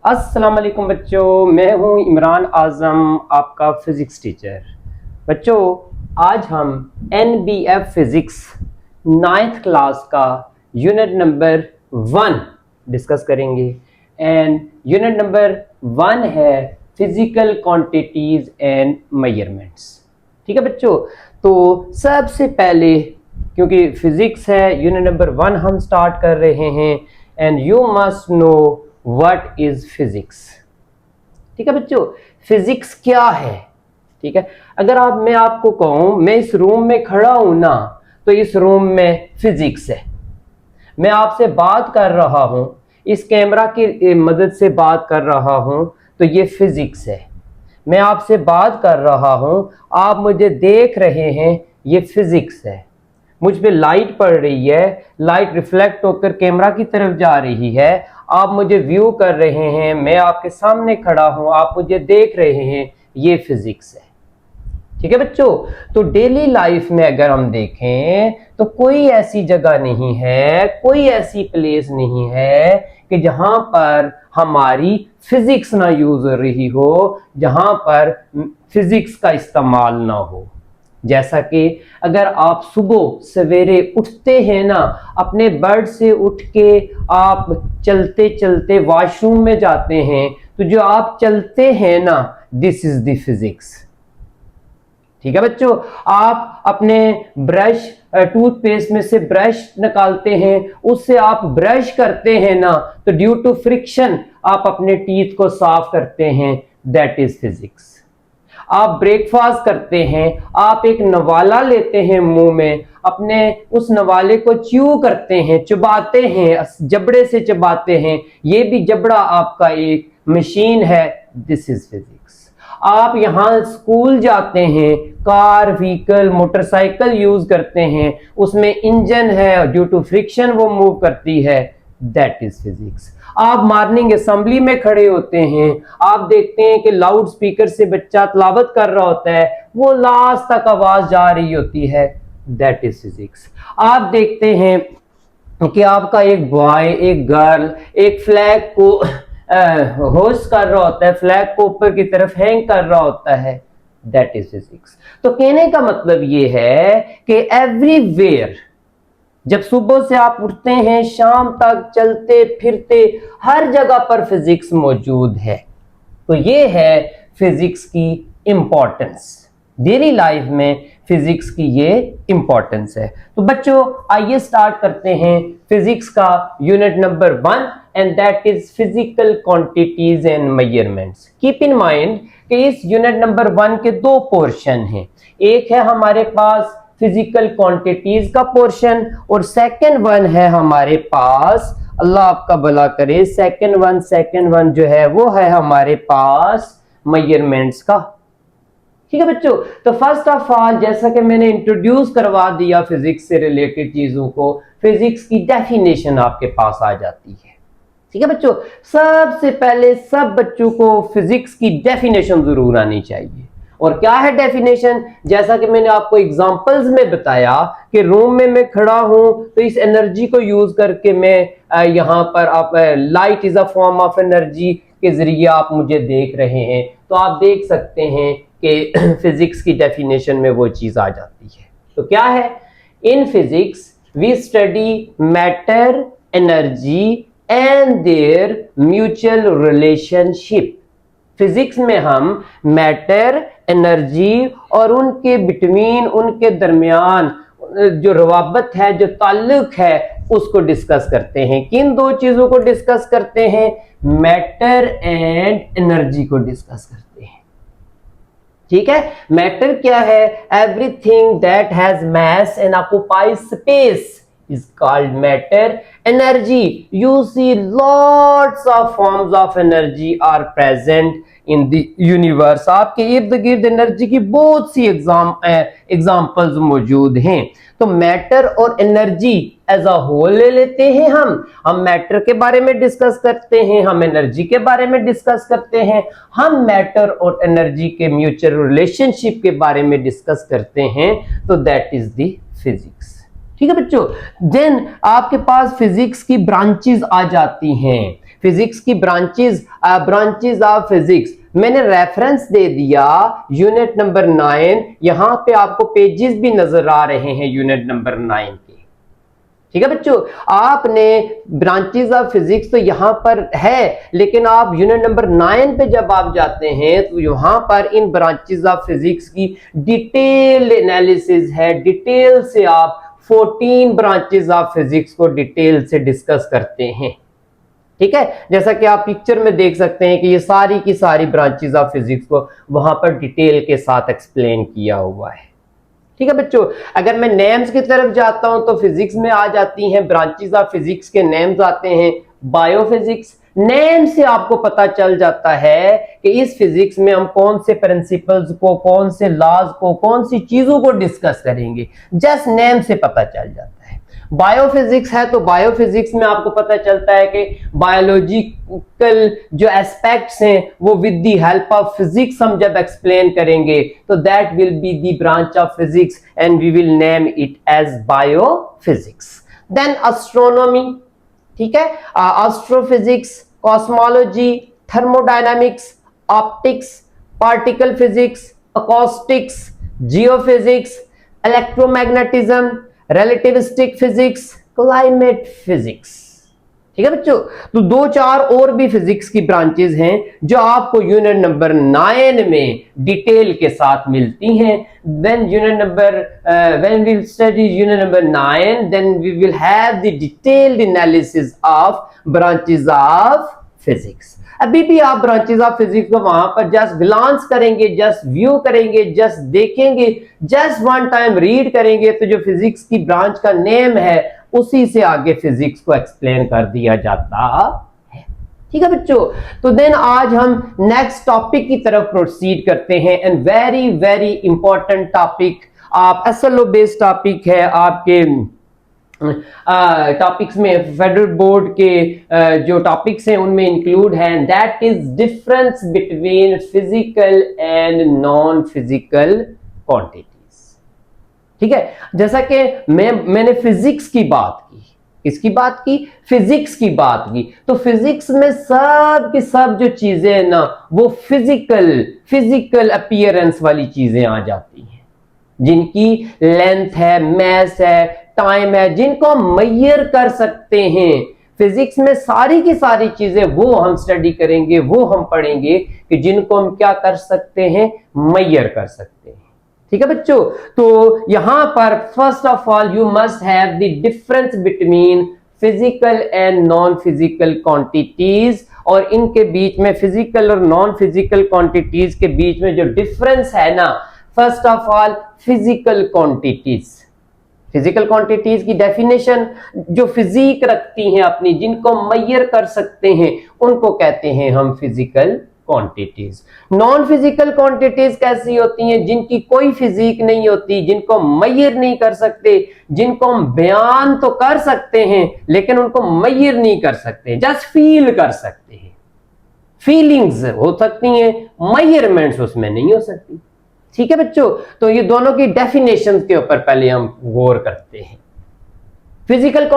अस्सलाम वालेकुम बच्चों, मैं हूं इमरान आज़म, आपका फिज़िक्स टीचर। बच्चों, आज हम NBF फिज़िक्स 9th क्लास का यूनिट नंबर 1 डिस्कस करेंगे। एंड यूनिट नंबर 1 है फिज़िकल क्वांटिटीज़ एंड मेजरमेंट्स। ठीक है बच्चों, तो सबसे पहले क्योंकि फिज़िक्स है, यूनिट नंबर 1 हम स्टार्ट कर रहे हैं। And you must know what is physics. ठीक है बच्चों, फिजिक्स क्या है? ठीक है, अगर मैं आपको कहूं मैं इस रूम में खड़ा हूं ना, तो इस रूम में फिजिक्स है। मैं आपसे बात कर रहा हूं, इस कैमरा की मदद से बात कर रहा हूं, तो ये फिजिक्स है। मैं आपसे बात कर रहा हूं, आप मुझे देख रहे हैं, ये फिजिक्स है। मुझ पे लाइट पड़ रही है, लाइट रिफ्लेक्ट होकर कैमरा की तरफ जा रही है, आप मुझे व्यू कर रहे हैं, मैं आपके सामने खड़ा हूं, आप मुझे देख रहे हैं, ये फिजिक्स है। ठीक है बच्चों, तो डेली लाइफ में अगर हम देखें तो कोई ऐसी जगह नहीं है, कोई ऐसी प्लेस नहीं है कि जहां पर हमारी फिजिक्स ना यूज हो रही हो, जहां पर फिजिक्स का इस्तेमाल ना हो। जैसा कि अगर आप सुबह सवेरे उठते हैं ना, अपने बेड से उठ के आप चलते चलते वॉशरूम में जाते हैं, तो जो आप चलते हैं ना, दिस इज द फिजिक्स। ठीक है बच्चों, आप अपने ब्रश टूथपेस्ट में से ब्रश निकालते हैं, उससे आप ब्रश करते हैं ना, तो ड्यू टू फ्रिक्शन आप अपने टीथ को साफ करते हैं, दैट इज फिजिक्स। आप ब्रेकफास्ट करते हैं, आप एक नवाला लेते हैं मुंह में, अपने उस नवाले को च्यू करते हैं, चबाते हैं, जबड़े से चबाते हैं, ये भी जबड़ा आपका एक मशीन है, दिस इज फिजिक्स। आप यहां स्कूल जाते हैं, कार, व्हीकल, मोटरसाइकिल यूज करते हैं, उसमें इंजन है, ड्यू टू फ्रिक्शन वो मूव करती है, दैट इज फिजिक्स। आप मॉर्निंग असेंबली में खड़े होते हैं, आप देखते हैं कि लाउड स्पीकर से बच्चा तिलावत कर रहा होता है, वो लास्ट तक आवाज जा रही होती है, दैट इज फिजिक्स। आप देखते हैं कि आपका एक बॉय, एक गर्ल एक फ्लैग को होस्ट कर रहा होता है, फ्लैग को ऊपर की तरफ हैंग कर रहा होता है, दैट इज फिजिक्स। तो कहने का मतलब ये है कि एवरीवेयर, जब सुबह से आप उठते हैं शाम तक चलते फिरते हर जगह पर फिजिक्स मौजूद है। तो ये है फिजिक्स की इंपॉर्टेंस, डेली लाइफ में फिजिक्स की ये इंपॉर्टेंस है। तो बच्चों, आइए स्टार्ट करते हैं फिजिक्स का unit number 1, and that is physical quantities and measurements. Keep in mind कि इस यूनिट नंबर 1 के 2 पोर्शन हैं। एक है हमारे पास फिजिकल क्वांटिटीज का पोर्शन, और सेकंड वन है हमारे पास, अल्लाह आपका भला करे, सेकंड वन जो है वो है हमारे पास मेजरमेंट्स का। ठीक है बच्चों, तो फर्स्ट ऑफ ऑल, जैसा कि मैंने इंट्रोड्यूस करवा दिया फिजिक्स से रिलेटेड चीजों को, फिजिक्स की डेफिनेशन आपके पास आ जाती है। ठीक है बच्चों, सबसे पहले सब बच्चों को फिजिक्स की डेफिनेशन जरूर आनी चाहिए। और क्या है डेफिनेशन? जैसा कि मैंने आपको एग्जांपल्स में बताया कि रूम में मैं खड़ा हूं, तो इस एनर्जी को यूज करके मैं यहां पर, आप light is a form of energy के जरिए आप मुझे देख रहे हैं, तो आप देख सकते हैं कि फिजिक्स की डेफिनेशन में वो चीज आ जाती है। तो क्या है? In physics we study matter, energy and their mutual relationship. Physics में हम मैटर, एनर्जी और उनके बिटवीन, उनके दरमियान जो रवाबत है, जो ताल्लुक है, उसको डिस्कस करते हैं। किन 2 चीजों को डिस्कस करते हैं? मैटर एंड एनर्जी को डिस्कस करते हैं। ठीक है, मैटर क्या है? Everything that has mass and occupies space is called matter. Energy, you see lots of forms of energy are present in the universe. आपके इर्द गिर्द एनर्जी की बहुत सी एग्जाम्पल्स मौजूद हैं। तो मैटर और एनर्जी एज अ होल ले लेते हैं, हम मैटर के बारे में डिस्कस करते हैं, हम एनर्जी के बारे में डिस्कस करते हैं, हम मैटर और एनर्जी के म्यूचुअल रिलेशनशिप के बारे में डिस्कस करते हैं, तो दैट इज द फिजिक्स। ठीक है बच्चों, देन आपके पास फिजिक्स की ब्रांचेस आ जाती हैं। फिजिक्स की ब्रांचेज ऑफ फिजिक्स, मैंने रेफरेंस दे दिया यूनिट नंबर 9। यहां पे आपको पेजेस भी नजर आ रहे हैं यूनिट नंबर 9 के। ठीक है बच्चों, आपने ब्रांचेस ऑफ फिजिक्स तो यहां पर है, लेकिन आप यूनिट नंबर 9 पे जब आप जाते हैं तो यहां पर इन ब्रांचेस ऑफ फिजिक्स की डिटेल एनालिसिस है। डिटेल से आप 14 ब्रांचेस ऑफ फिजिक्स को डिटेल से डिस्कस करते हैं। ठीक है, जैसा कि आप पिक्चर में देख सकते हैं कि ये सारी की सारी ब्रांचेस ऑफ फिजिक्स को वहां पर डिटेल के साथ एक्सप्लेन किया हुआ है। ठीक है बच्चों, अगर मैं नेम्स की तरफ जाता हूं तो फिजिक्स में आ जाती हैं ब्रांचेस ऑफ फिजिक्स के नेम्स आते हैं। बायोफिजिक्स, नेम से आपको पता चल जाता है कि इस फिजिक्स में हम कौन से प्रिंसिपल्स को, कौन से लॉज को, कौन सी चीजों को डिस्कस करेंगे, जस्ट नेम से पता चल जाता है। बायोफिजिक्स है तो बायोफिजिक्स में आपको पता चलता है कि बायोलॉजिकल जो एस्पेक्ट्स हैं वो with the help of physics हम जब एक्सप्लेन करेंगे तो that will be the branch of physics and we will name it as biophysics. Then astronomy, ठीक है, astrophysics, cosmology, thermodynamics, optics, particle physics, acoustics, geophysics, electromagnetism, relativistic physics, climate physics. ठीक है बच्चों, तो 2-4 और भी फिजिक्स की ब्रांचेस हैं जो आपको यूनिट नंबर 9 में डिटेल के साथ मिलती हैं। When we'll study unit number 9, then we will have the detailed analysis of branches of physics. अभी भी आप ब्रांचेस ऑफ फिजिक्स को वहां पर जस्ट ग्लांस करेंगे, जस्ट व्यू करेंगे, जस्ट देखेंगे, जस्ट वन टाइम रीड करेंगे तो जो फिजिक्स की ब्रांच का नेम है उसी से आगे फिजिक्स को एक्सप्लेन कर दिया जाता है। ठीक है बच्चों, तो देन आज हम नेक्स्ट टॉपिक की तरफ प्रोसीड करते हैं and very very important topic, आप एसएलओ बेस्ड टॉपिक है आपके टॉपिक्स में, फेडरल बोर्ड के जो टॉपिक्स हैं उनमें इंक्लूड है, that is difference between physical and non physical quantities. ठीक है, जैसा कि मैंने फिजिक्स की बात की, किसकी बात की, फिजिक्स की बात की, तो फिजिक्स में सब की सब जो चीजें हैं ना वो फिजिकल अपीयरेंस वाली चीजें आ जाती हैं, जिनकी लेंथ है, मैस है, टाइम है, जिनको हम मेजर कर सकते हैं। फिजिक्स में सारी की सारी चीजें वो हम स्टडी करेंगे, वो हम पढ़ेंगे कि जिनको हम क्या कर सकते हैं, मेजर कर सकते हैं। ठीक है बच्चों, तो यहां पर first of all you must have the difference between physical and non physical quantities, और इनके बीच में फिजिकल और नॉन फिजिकल क्वांटिटीज के बीच में जो डिफरेंस है ना, first of all physical quantities. Physical quantities की डेफिनेशन जो फिजिक रखती हैं अपनी, जिनको मेजर कर सकते हैं, उनको कहते हैं हम physical quantities. Non physical quantities कैसी होती हैं, जिनकी कोई फिजिक नहीं होती, जिनको मेजर नहीं कर सकते, जिनको हम बयान तो कर सकते हैं लेकिन उनको मेजर नहीं कर सकते, जस्ट फील कर सकते हैं, फीलिंग्स हो सकती हैं, मेजरमेंट्स उसमें नहीं हो सकती। ठीक है बच्चों, तो ये दोनों की डेफिनेशन के ऊपर पहले हम गौर करते हैं। Physical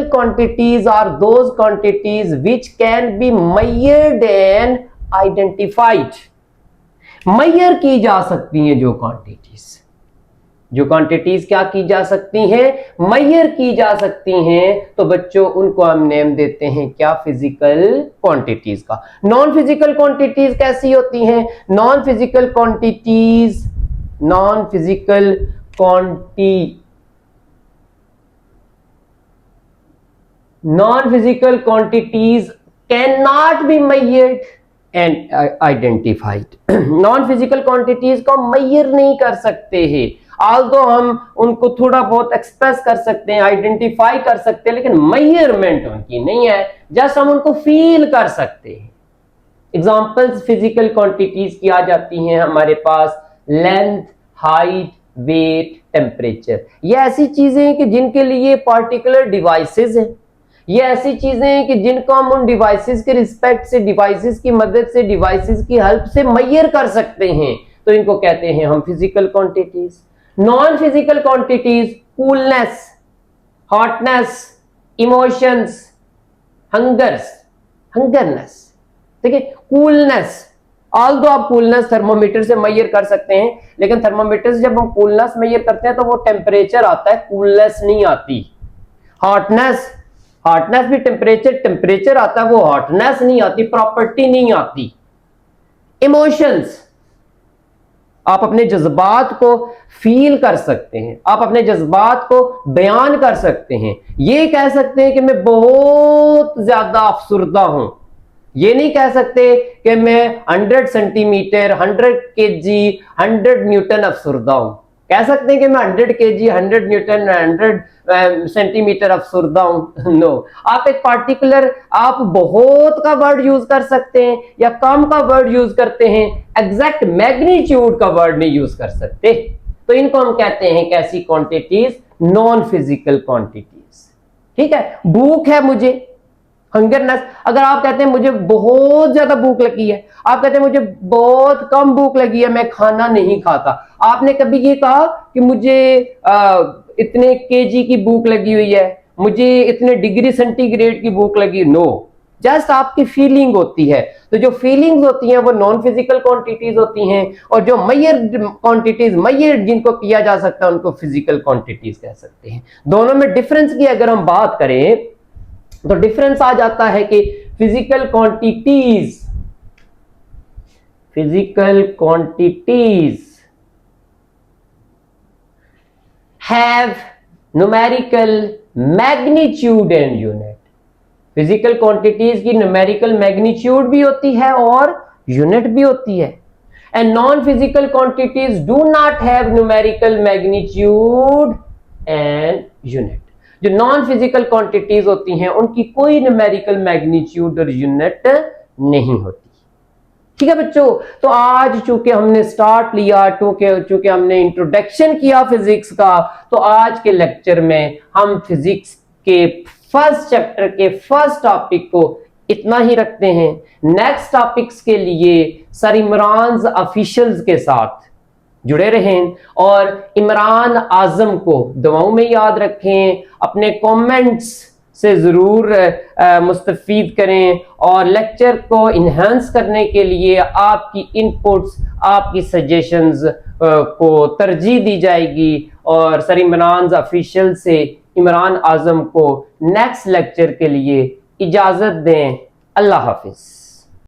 quantities are those quantities which can be measured and identified. Measure की जा सकती हैं जो क्वांटिटीज क्या की जा सकती हैं, मेजर की जा सकती हैं, तो बच्चों उनको हम नेम देते हैं क्या, फिजिकल क्वांटिटीज का। नॉन फिजिकल क्वांटिटीज कैसी होती हैं, non physical quantities can not be measured and identified. Non physical quantities को मेजर नहीं कर सकते हैं, आल्दो हम उनको थोड़ा बहुत एक्सप्रेस कर सकते हैं, आइडेंटिफाई कर सकते हैं, लेकिन मेजरमेंट उनकी नहीं है, जस्ट हम उनको फील कर सकते हैं। एग्जांपल्स फिजिकल क्वांटिटीज की आ जाती हैं हमारे पास, लेंथ, हाइट, वेट, टेम्परेचर। ये ऐसी चीजें हैं कि जिनके लिए पार्टिकुलर डिवाइसेस हैं, ये ऐसी चीजें हैं कि जिनको हम उन डिवाइसेस के रिस्पेक्ट से, डिवाइसेस की मदद से, डिवाइसेस की हेल्प से मेजर कर सकते हैं, तो इनको कहते हैं हम physical quantities. Non physical quantities, coolness, hotness, emotions, hungerness, ठीक है। कूलनेस, ऑल दो आप कूलनेस थर्मोमीटर से मेजर कर सकते हैं, लेकिन थर्मोमीटर से जब हम कूलनेस मेजर करते हैं तो वो टेम्परेचर आता है, कूलनेस नहीं आती। हॉटनेस, हॉटनेस भी टेम्परेचर आता है, वो हॉटनेस नहीं आती, प्रॉपर्टी नहीं आती। इमोशंस, आप अपने जज्बात को फील कर सकते हैं, आप अपने जज्बात को बयान कर सकते हैं। ये कह सकते हैं कि मैं बहुत ज्यादा अफसुर्दा हूं, ये नहीं कह सकते कि मैं 100 सेंटीमीटर, 100 केजी, 100 न्यूटन अफसुर्दा हूं। कह सकते हैं कि मैं 100 केजी, 100 न्यूटन, 100 सेंटीमीटर अफसुर्दा हूं। नो, आप एक पार्टिकुलर, आप बहुत का वर्ड यूज कर सकते हैं या कम का वर्ड यूज करते हैं, एग्जैक्ट मैग्नीट्यूड का वर्ड नहीं यूज कर सकते। तो इनको हम कहते हैं कैसी क्वांटिटीज, नॉन फिजिकल क्वांटिटीज, ठीक है। भूख है मुझे, हंगरनेस। अगर आप कहते हैं मुझे बहुत ज्यादा भूख लगी है, आप कहते हैं मुझे बहुत कम भूख लगी है, मैं खाना नहीं खाता। आपने कभी ये कहा कि मुझे इतने केजी की भूख लगी हुई है, मुझे इतने डिग्री सेंटीग्रेड की भूख लगी? नो, जस्ट आपकी फीलिंग होती है। तो जो फीलिंग्स होती हैं वो नॉन फिजिकल क्वांटिटीज होती हैं, और जो मैयर क्वांटिटीज, मैयर जिनको किया जा सकता है, उनको फिजिकल क्वांटिटीज कह सकते हैं। दोनों में डिफरेंस की अगर हम बात करें तो डिफरेंस आ जाता है कि physical quantities have numerical magnitude and unit. Physical quantities की न्यूमेरिकल मैग्नीट्यूड भी होती है और यूनिट भी होती है। And non physical quantities do not have numerical magnitude and unit. जो नॉन फिजिकल क्वांटिटीज होती हैं उनकी कोई न्यूमेरिकल मैग्नीट्यूड और यूनिट नहीं होती, ठीक है बच्चों। तो आज चूंकि हमने स्टार्ट लिया, चूंकि हमने इंट्रोडक्शन किया फिजिक्स का, तो आज के लेक्चर में हम फिजिक्स के फर्स्ट चैप्टर के फर्स्ट टॉपिक को इतना ही रखते हैं। नेक्स्ट टॉपिक्स के लिए सर इमरान ऑफिशियल्स के साथ जुड़े रहें और इमरान आजम को दुआओं में याद रखें, अपने कमेंट्स से जरूर मुस्तफीद करें, और लेक्चर को इन्हांस करने के लिए आपकी इनपुट्स, आपकी सजेशंस को तरजीह दी जाएगी। और सर इमरान ऑफिशियल से इमरान आजम को नेक्स्ट लेक्चर के लिए इजाजत दें। अल्लाह हाफिज।